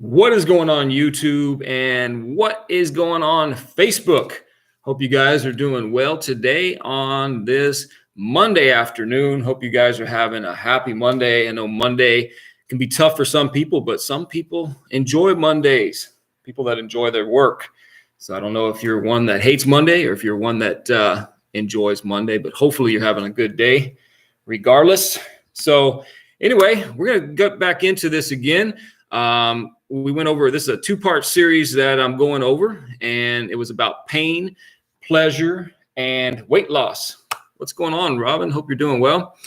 What is going on YouTube and what is going on Facebook? Hope you guys are doing well today on this Monday afternoon. Hope you guys are having a happy Monday. I know Monday can be tough for some people, but some people enjoy Mondays, people that enjoy their work. So I don't know if you're one that hates Monday or if you're one that enjoys Monday, but hopefully you're having a good day regardless. So anyway, we're going to get back into this again. We went over, this is a two-part series that I'm going over, and it was about pain, pleasure, and weight loss. What's going on, Robin? Hope you're doing well.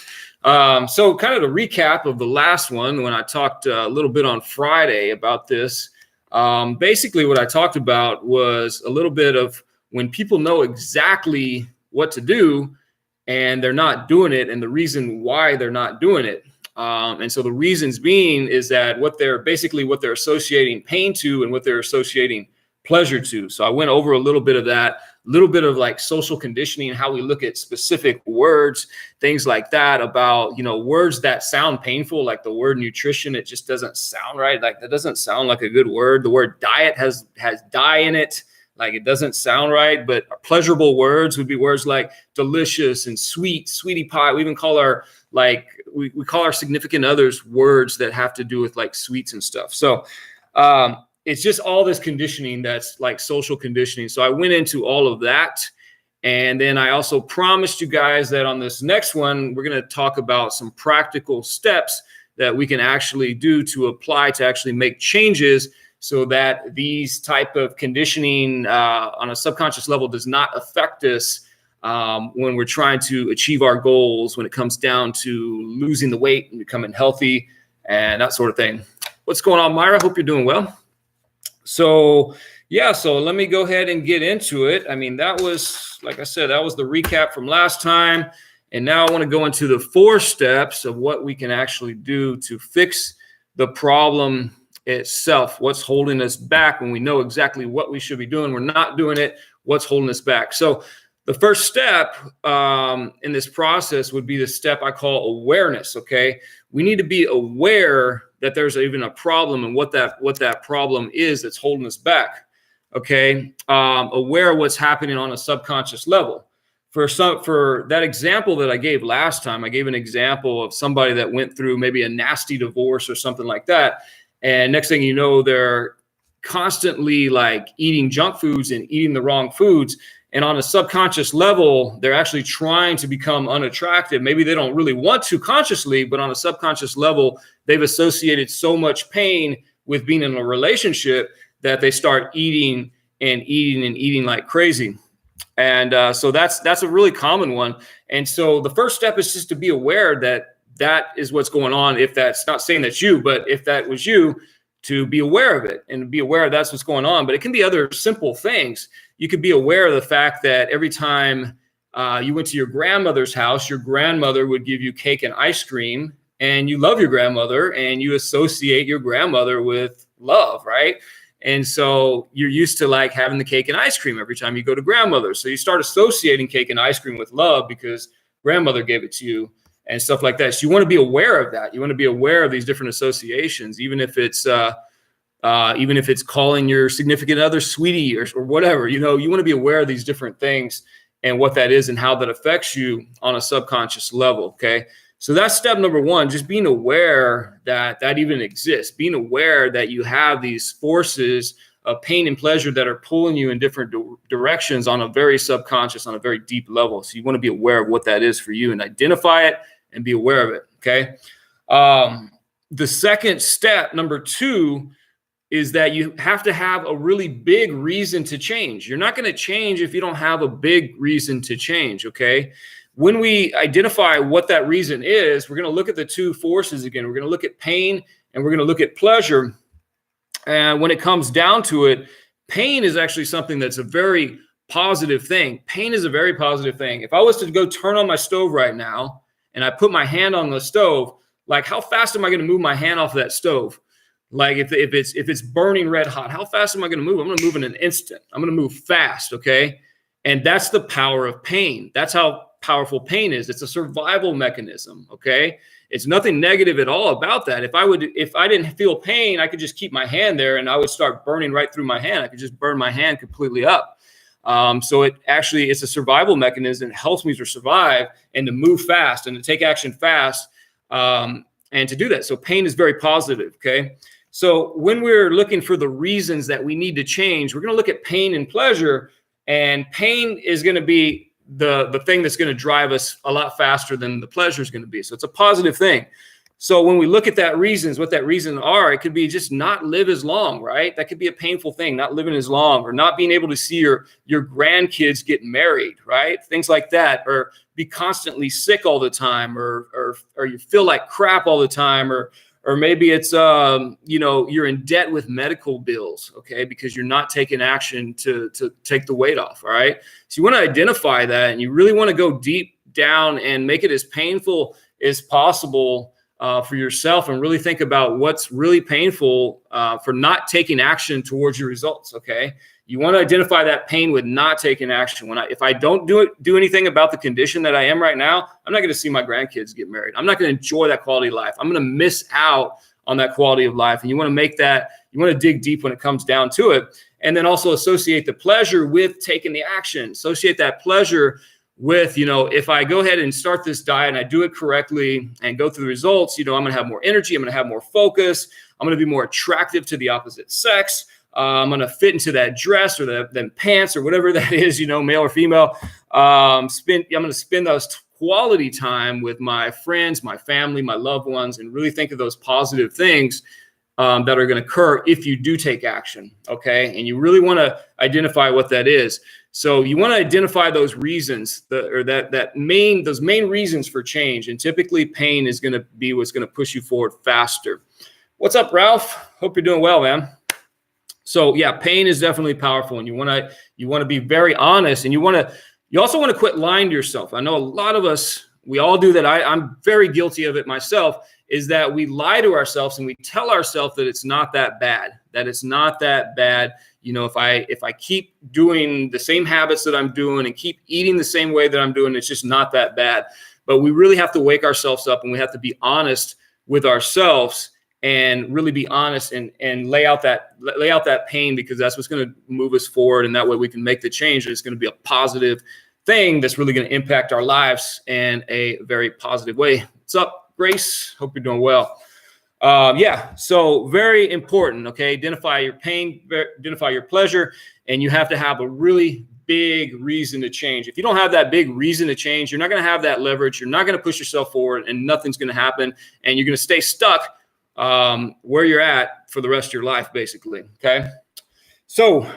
So kind of the recap of the last one, when I talked a little bit on Friday about this, basically what I talked about was a little bit of when people know exactly what to do and they're not doing it, and the reason why they're not doing it. And so the reasons being is that what they're associating pain to and what they're associating pleasure to. So I went over a little bit of that, a little bit of like social conditioning, how we look at specific words, things like that, about, words that sound painful, like the word nutrition. It just doesn't sound right. Like that doesn't sound like a good word. The word diet has die in it. Like it doesn't sound right, but pleasurable words would be words like delicious and sweet, sweetie pie. We even call our we call our significant others words that have to do with like sweets and stuff. So it's just all this conditioning that's like social conditioning. So I went into all of that. And then I also promised you guys that on this next one, we're going to talk about some practical steps that we can actually do to apply to actually make changes so that these type of conditioning on a subconscious level does not affect us when we're trying to achieve our goals, when it comes down to losing the weight and becoming healthy and that sort of thing. What's going on, Myra? Hope you're doing well. So let me go ahead and get into it. I mean, that was, like I said, that was the recap from last time. And now I want to go into the 4 steps of what we can actually do to fix the problem itself. What's holding us back when we know exactly what we should be doing? We're not doing it. What's holding us back? So the first step in this process would be the step I call awareness. Okay, we need to be aware that there's even a problem and what that problem is that's holding us back. Okay, aware of what's happening on a subconscious level. For that example that I gave last time, I gave an example of somebody that went through maybe a nasty divorce or something like that, and next thing you know, they're constantly like eating junk foods and eating the wrong foods. And on a subconscious level, they're actually trying to become unattractive. Maybe they don't really want to consciously, but on a subconscious level, they've associated so much pain with being in a relationship that they start eating and eating and eating like crazy. And so that's a really common one. And so the first step is just to be aware that that is what's going on. If that's not saying that's you, but if that was you, to be aware of it and be aware that's what's going on. But it can be other simple things. You could be aware of the fact that every time you went to your grandmother's house, your grandmother would give you cake and ice cream, and you love your grandmother and you associate your grandmother with love, right? And so you're used to like having the cake and ice cream every time you go to grandmother. So you start associating cake and ice cream with love because grandmother gave it to you and stuff like that. So you want to be aware of that. You want to be aware of these different associations, even if it's calling your significant other sweetie or whatever. You want to be aware of these different things and what that is and how that affects you on a subconscious level. Okay, so that's step number 1, just being aware that that even exists, being aware that you have these forces of pain and pleasure that are pulling you in different directions on a very subconscious, on a very deep level. So you want to be aware of what that is for you and identify it and be aware of it. Okay. The second step, number 2, is that you have to have a really big reason to change. You're not going to change if you don't have a big reason to change. Okay. When we identify what that reason is, we're going to look at the 2 forces again. We're going to look at pain and we're going to look at pleasure. And when it comes down to it, pain is actually something that's a very positive thing. Pain is a very positive thing. If I was to go turn on my stove right now and I put my hand on the stove, like how fast am I going to move my hand off of that stove? Like if it's burning red hot, how fast am I going to move? I'm going to move in an instant. I'm going to move fast. Okay. And that's the power of pain. That's how powerful pain is. It's a survival mechanism. Okay. It's nothing negative at all about that. If I didn't feel pain, I could just keep my hand there and I would start burning right through my hand. I could just burn my hand completely up. So it's a survival mechanism. It helps me to survive and to move fast and to take action fast, and to do that. So pain is very positive. Okay. So when we're looking for the reasons that we need to change, we're going to look at pain and pleasure, and pain is going to be the thing that's going to drive us a lot faster than the pleasure is going to be. So it's a positive thing. So when we look at that reasons, what that reason are, it could be just not live as long, right? That could be a painful thing, not living as long, or not being able to see your grandkids get married, right? Things like that, or be constantly sick all the time, or you feel like crap all the time, or maybe it's you're in debt with medical bills, okay, because you're not taking action to take the weight off. All right. So you want to identify that, and you really want to go deep down and make it as painful as possible for yourself, and really think about what's really painful for not taking action towards your results. Okay. You want to identify that pain with not taking action. If I don't do anything about the condition that I am right now, I'm not going to see my grandkids get married. I'm not going to enjoy that quality of life. I'm going to miss out on that quality of life. And you want to dig deep when it comes down to it. And then also associate the pleasure with taking the action. Associate that pleasure with, if I go ahead and start this diet and I do it correctly and go through the results, I'm going to have more energy. I'm going to have more focus. I'm going to be more attractive to the opposite sex. I'm going to fit into that dress or them pants or whatever that is, male or female. I'm going to spend those quality time with my friends, my family, my loved ones, and really think of those positive things that are going to occur if you do take action. Okay. And you really want to identify what that is. So you want to identify those reasons those main reasons for change. And typically pain is going to be what's going to push you forward faster. What's up, Ralph? Hope you're doing well, man. So yeah, pain is definitely powerful, and you want to be very honest, and you also want to quit lying to yourself. I know a lot of us, we all do that. I'm very guilty of it myself, is that we lie to ourselves and we tell ourselves that it's not that bad, if I keep doing the same habits that I'm doing and keep eating the same way that I'm doing, it's just not that bad. But we really have to wake ourselves up, and we have to be honest with ourselves and really be honest and lay out that pain, because that's what's going to move us forward. And that way we can make the change. And it's going to be a positive thing that's really going to impact our lives in a very positive way. What's up, Grace? Hope you're doing well. So very important. Okay. Identify your pain, identify your pleasure, and you have to have a really big reason to change. If you don't have that big reason to change, you're not going to have that leverage. You're not going to push yourself forward, and nothing's going to happen. And you're going to stay stuck where you're at for the rest of your life, basically. Okay. So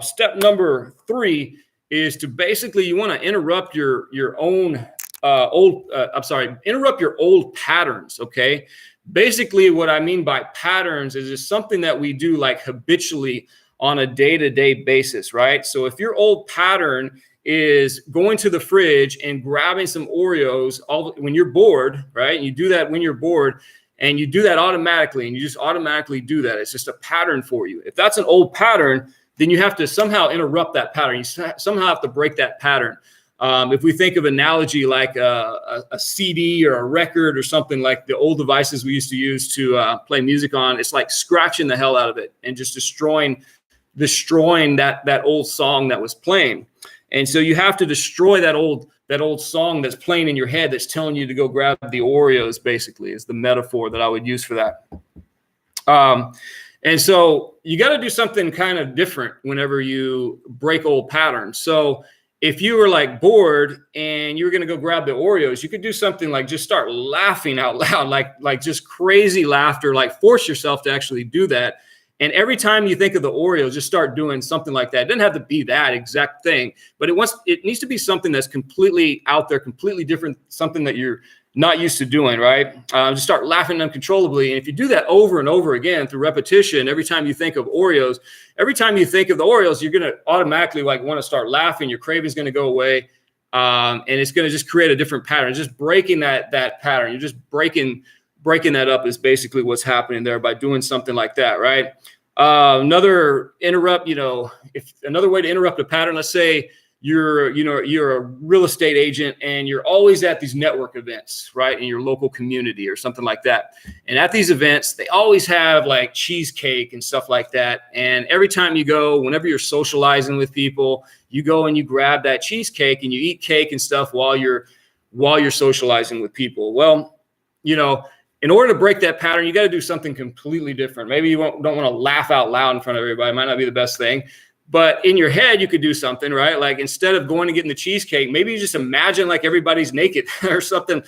step number 3 is to basically, you want to interrupt your old patterns. Okay. Basically what I mean by patterns is it's something that we do like habitually on a day-to-day basis, right? So if your old pattern is going to the fridge and grabbing some Oreos when you're bored, right? And you do that when you're bored, and you do that automatically, and you just automatically do that. It's just a pattern for you. If that's an old pattern, then you have to somehow interrupt that pattern. You somehow have to break that pattern. If we think of analogy like a CD or a record or something like the old devices we used to use to play music on, it's like scratching the hell out of it and just destroying that old song that was playing. And so you have to destroy that old song that's playing in your head that's telling you to go grab the Oreos, basically, is the metaphor that I would use for that. And so you got to do something kind of different whenever you break old patterns. So if you were like bored and you were going to go grab the Oreos, you could do something like just start laughing out loud, like just crazy laughter, like force yourself to actually do that. And every time you think of the Oreos, just start doing something like that. It doesn't have to be that exact thing, but it needs to be something that's completely out there, completely different, something that you're not used to doing, right? Just start laughing uncontrollably. And if you do that over and over again through repetition, every time you think of Oreos, you're going to automatically like want to start laughing. Your craving is going to go away. And it's going to just create a different pattern. Just breaking that pattern. You're just breaking that up is basically what's happening there by doing something like that, right? Another way to interrupt a pattern, let's say you're a real estate agent and you're always at these network events, right, in your local community or something like that. And at these events, they always have like cheesecake and stuff like that. And every time you go, whenever you're socializing with people, you go and you grab that cheesecake and you eat cake and stuff while you're socializing with people. Well, in order to break that pattern, you got to do something completely different. Maybe you don't want to laugh out loud in front of everybody. It might not be the best thing. But in your head, you could do something, right? Like instead of going and getting the cheesecake, maybe you just imagine like everybody's naked or something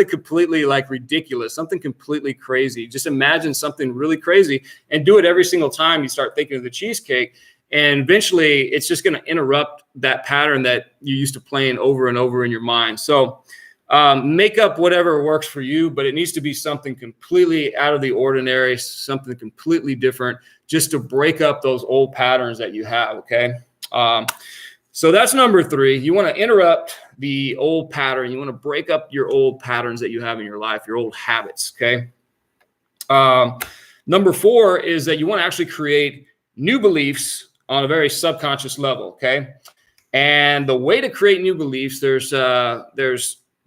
completely like ridiculous, something completely crazy. Just imagine something really crazy and do it every single time you start thinking of the cheesecake. And eventually it's just going to interrupt that pattern that you used to playing over and over in your mind. So make up whatever works for you, but it needs to be something completely out of the ordinary, something completely different, just to break up those old patterns that you have. Okay. So that's number 3. You want to interrupt the old pattern. You want to break up your old patterns that you have in your life, your old habits. Okay. Number 4 is that you want to actually create new beliefs on a very subconscious level. Okay. And the way to create new beliefs, there's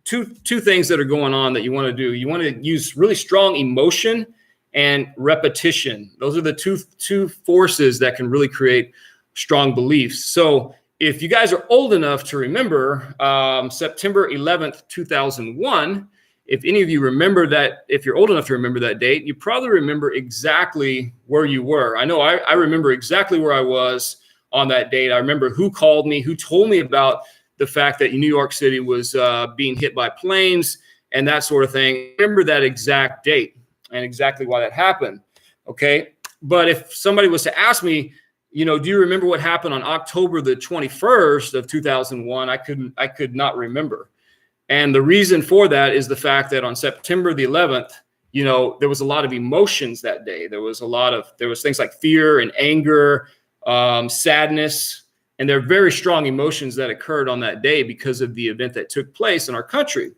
two things that are going on that you want to do. You want to use really strong emotion and repetition. Those are the two forces that can really create strong beliefs. So if you guys are old enough to remember September 11th, 2001, if any of you remember that, if you're old enough to remember that date, you probably remember exactly where you were. I know I remember exactly where I was on that date. I remember who called me, who told me about the fact that New York City was being hit by planes and that sort of thing. I remember that exact date and exactly why that happened. Okay. But if somebody was to ask me, do you remember what happened on October the 21st of 2001? I could not remember. And the reason for that is the fact that on September the 11th, there was a lot of emotions that day. There was things like fear and anger, sadness, and there are very strong emotions that occurred on that day because of the event that took place in our country.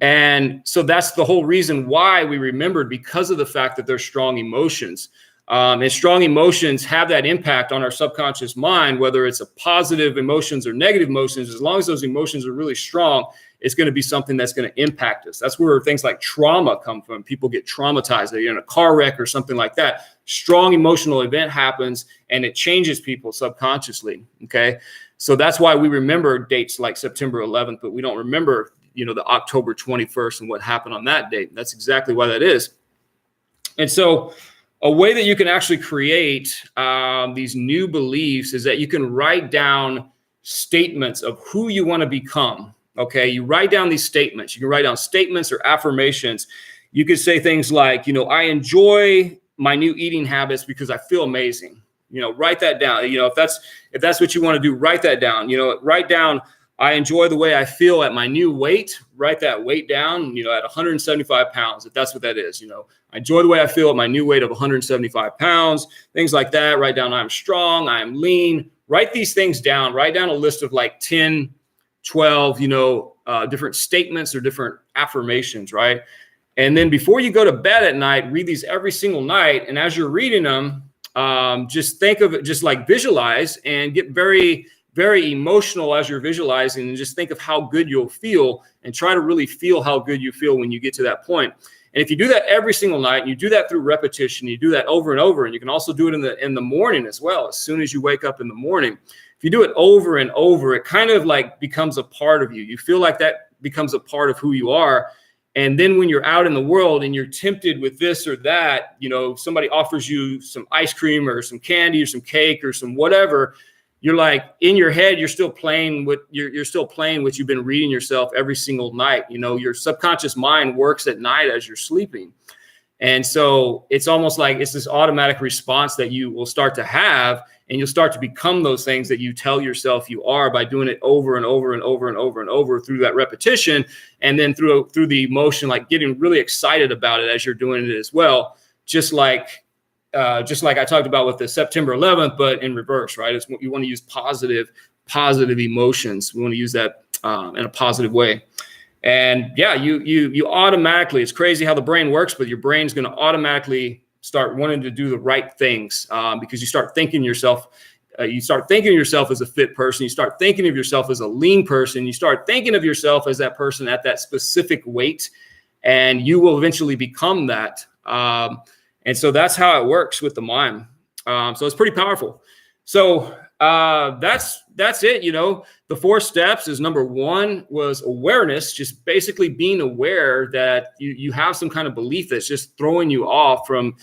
And so that's the whole reason why we remembered, because of the fact that there's strong emotions. And strong emotions have that impact on our subconscious mind, whether it's a positive emotions or negative emotions. As long as those emotions are really strong, it's going to be something that's going to impact us. That's where things like trauma come from. People get traumatized. They're in a car wreck or something like that. Strong emotional event happens and it changes people subconsciously. Okay. So that's why we remember dates like September 11th, but we don't remember, the October 21st and what happened on that date. That's exactly why that is. And so a way that you can actually create these new beliefs is that you can write down statements of who you want to become. Okay, you write down these statements. You can write down statements or affirmations. You could say things like, I enjoy my new eating habits because I feel amazing. Write that down. If that's what you want to do, write that down. Write down, I enjoy the way I feel at my new weight. Write that weight down, at 175 pounds, if that's what that is. I enjoy the way I feel at my new weight of 175 pounds, things like that. Write down, I'm strong, I'm lean. Write these things down. Write down a list of like 10, 12, different statements or different affirmations, right? And then before you go to bed at night, read these every single night. And as you're reading them, just think of it, just like visualize and get very, very emotional as you're visualizing, and just think of how good you'll feel and try to really feel how good you feel when you get to that point. And if you do that every single night, and you do that through repetition, you do that over and over, and you can also do it in the morning as well. As soon as you wake up in the morning, if you do it over and over, it kind of like becomes a part of you. You feel like that becomes a part of who you are. And then when you're out in the world and you're tempted with this or that, somebody offers you some ice cream or some candy or some cake or some whatever, you're like, in your head, you're still playing what you've been reading yourself every single night. Your subconscious mind works at night as you're sleeping. And so it's almost like it's this automatic response that you will start to have, and you'll start to become those things that you tell yourself you are by doing it over and over and over and over and over through that repetition. And then through the emotion, like getting really excited about it as you're doing it as well. Just like I talked about with the September 11th, but in reverse, right? It's you want to use positive emotions. We want to use that in a positive way. And yeah, you automatically, it's crazy how the brain works, but your brain's going to automatically start wanting to do the right things because you start thinking yourself You start thinking of yourself as a fit person. You start thinking of yourself as a lean person. You start thinking of yourself as that person at that specific weight, and you will eventually become that. And so that's how it works with the mind. So it's pretty powerful. So that's it. You know, the 4 steps is number 1 was awareness, just basically being aware that you have some kind of belief that's just throwing you off from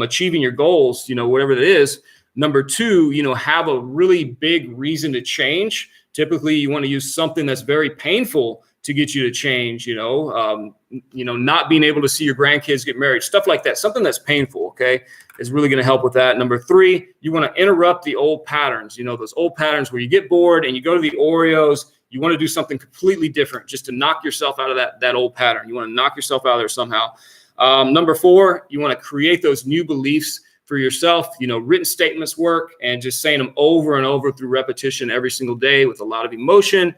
achieving your goals, you know, whatever that is. Number 2, you know, have a really big reason to change. Typically, you want to use something that's very painful to get you to change, you know, not being able to see your grandkids get married, stuff like that. Something that's painful, okay, is really going to help with that. Number 3, you want to interrupt the old patterns, you know, those old patterns where you get bored and you go to the Oreos. You want to do something completely different just to knock yourself out of that old pattern. You want to knock yourself out of there somehow. Number 4, you want to create those new beliefs for yourself. You know, written statements work, and just saying them over and over through repetition every single day with a lot of emotion.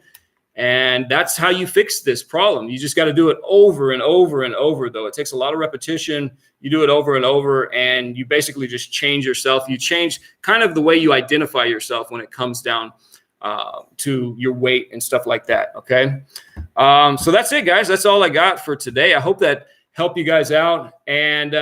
And that's how you fix this problem. You just got to do it over and over and over, though. It takes a lot of repetition. You do it over and over, and you basically just change yourself. You change kind of the way you identify yourself when it comes down to your weight and stuff like that, okay? So that's it, guys. That's all I got for today. I hope that helped you guys out. And,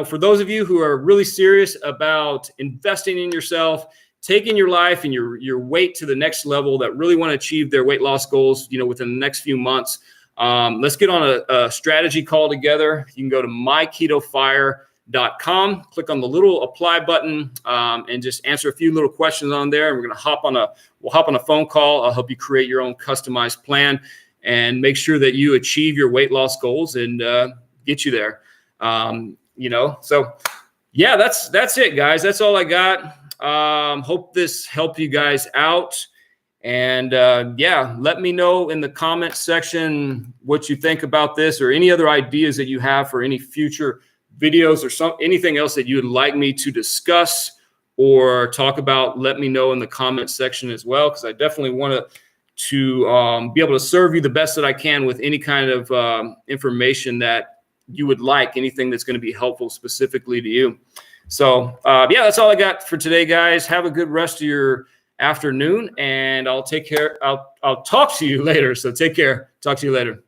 for those of you who are really serious about investing in yourself, taking your life and your weight to the next level, that really want to achieve their weight loss goals, within the next few months, let's get on a strategy call together. You can go to myketofire.com, click on the little apply button, and just answer a few little questions on there. And we're going to hop on a phone call. I'll help you create your own customized plan and make sure that you achieve your weight loss goals and get you there. So yeah, that's it, guys. That's all I got. Hope this helped you guys out. And let me know in the comment section what you think about this, or any other ideas that you have for any future videos, or anything else that you would like me to discuss or talk about. Let me know in the comment section as well, because I definitely want to be able to serve you the best that I can with any kind of information that you would like, anything that's going to be helpful specifically to you. So that's all I got for today, guys. Have a good rest of your afternoon, and I'll talk to you later. So take care. Talk to you later.